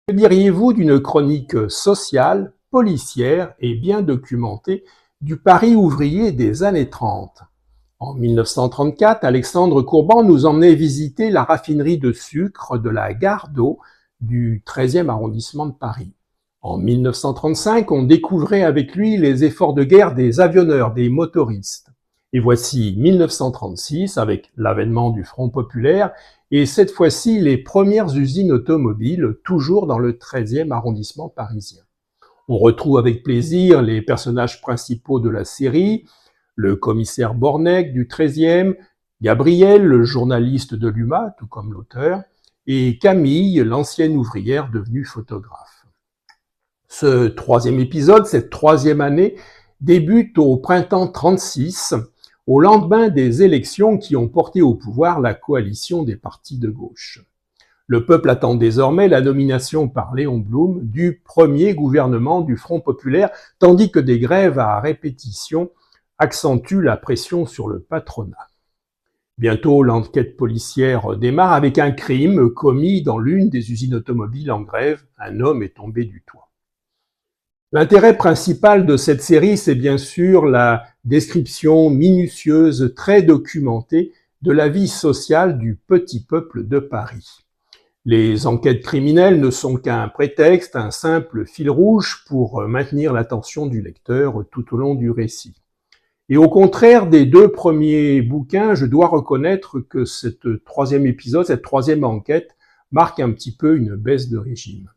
Que diriez-vous d'une chronique sociale, policière et bien documentée du Paris ouvrier des années 30? En 1934, Alexandre Courban nous emmenait visiter la raffinerie de sucre de la Gare d'Eau du 13e arrondissement de Paris. En 1935, on découvrait avec lui les efforts de guerre des avionneurs, des motoristes. Et voici 1936 avec l'avènement du Front populaire et cette fois-ci les premières usines automobiles, toujours dans le 13e arrondissement parisien. On retrouve avec plaisir les personnages principaux de la série, le commissaire Bornec du 13e, Gabriel, le journaliste de l'UMA, tout comme l'auteur, et Camille, l'ancienne ouvrière devenue photographe. Ce troisième épisode, cette troisième année, débute au printemps 36, au lendemain des élections qui ont porté au pouvoir la coalition des partis de gauche. Le peuple attend désormais la nomination par Léon Blum du premier gouvernement du Front populaire, tandis que des grèves à répétition accentuent la pression sur le patronat. Bientôt, l'enquête policière démarre avec un crime commis dans l'une des usines automobiles en grève. Un homme est tombé du toit. L'intérêt principal de cette série, c'est bien sûr la description minutieuse, très documentée de la vie sociale du petit peuple de Paris. Les enquêtes criminelles ne sont qu'un prétexte, un simple fil rouge pour maintenir l'attention du lecteur tout au long du récit. Et au contraire des deux premiers bouquins, je dois reconnaître que cette troisième épisode, cette troisième enquête, marque un petit peu une baisse de régime.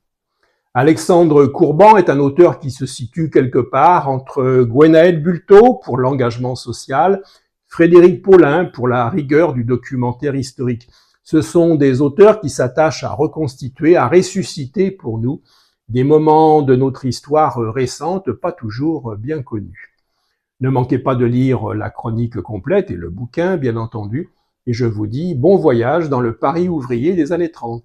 Alexandre Courban est un auteur qui se situe quelque part entre Gwenaël Bulto pour l'engagement social, Frédéric Paulin pour la rigueur du documentaire historique. Ce sont des auteurs qui s'attachent à reconstituer, à ressusciter pour nous des moments de notre histoire récente, pas toujours bien connus. Ne manquez pas de lire la chronique complète et le bouquin, bien entendu, et je vous dis bon voyage dans le Paris ouvrier des années 30.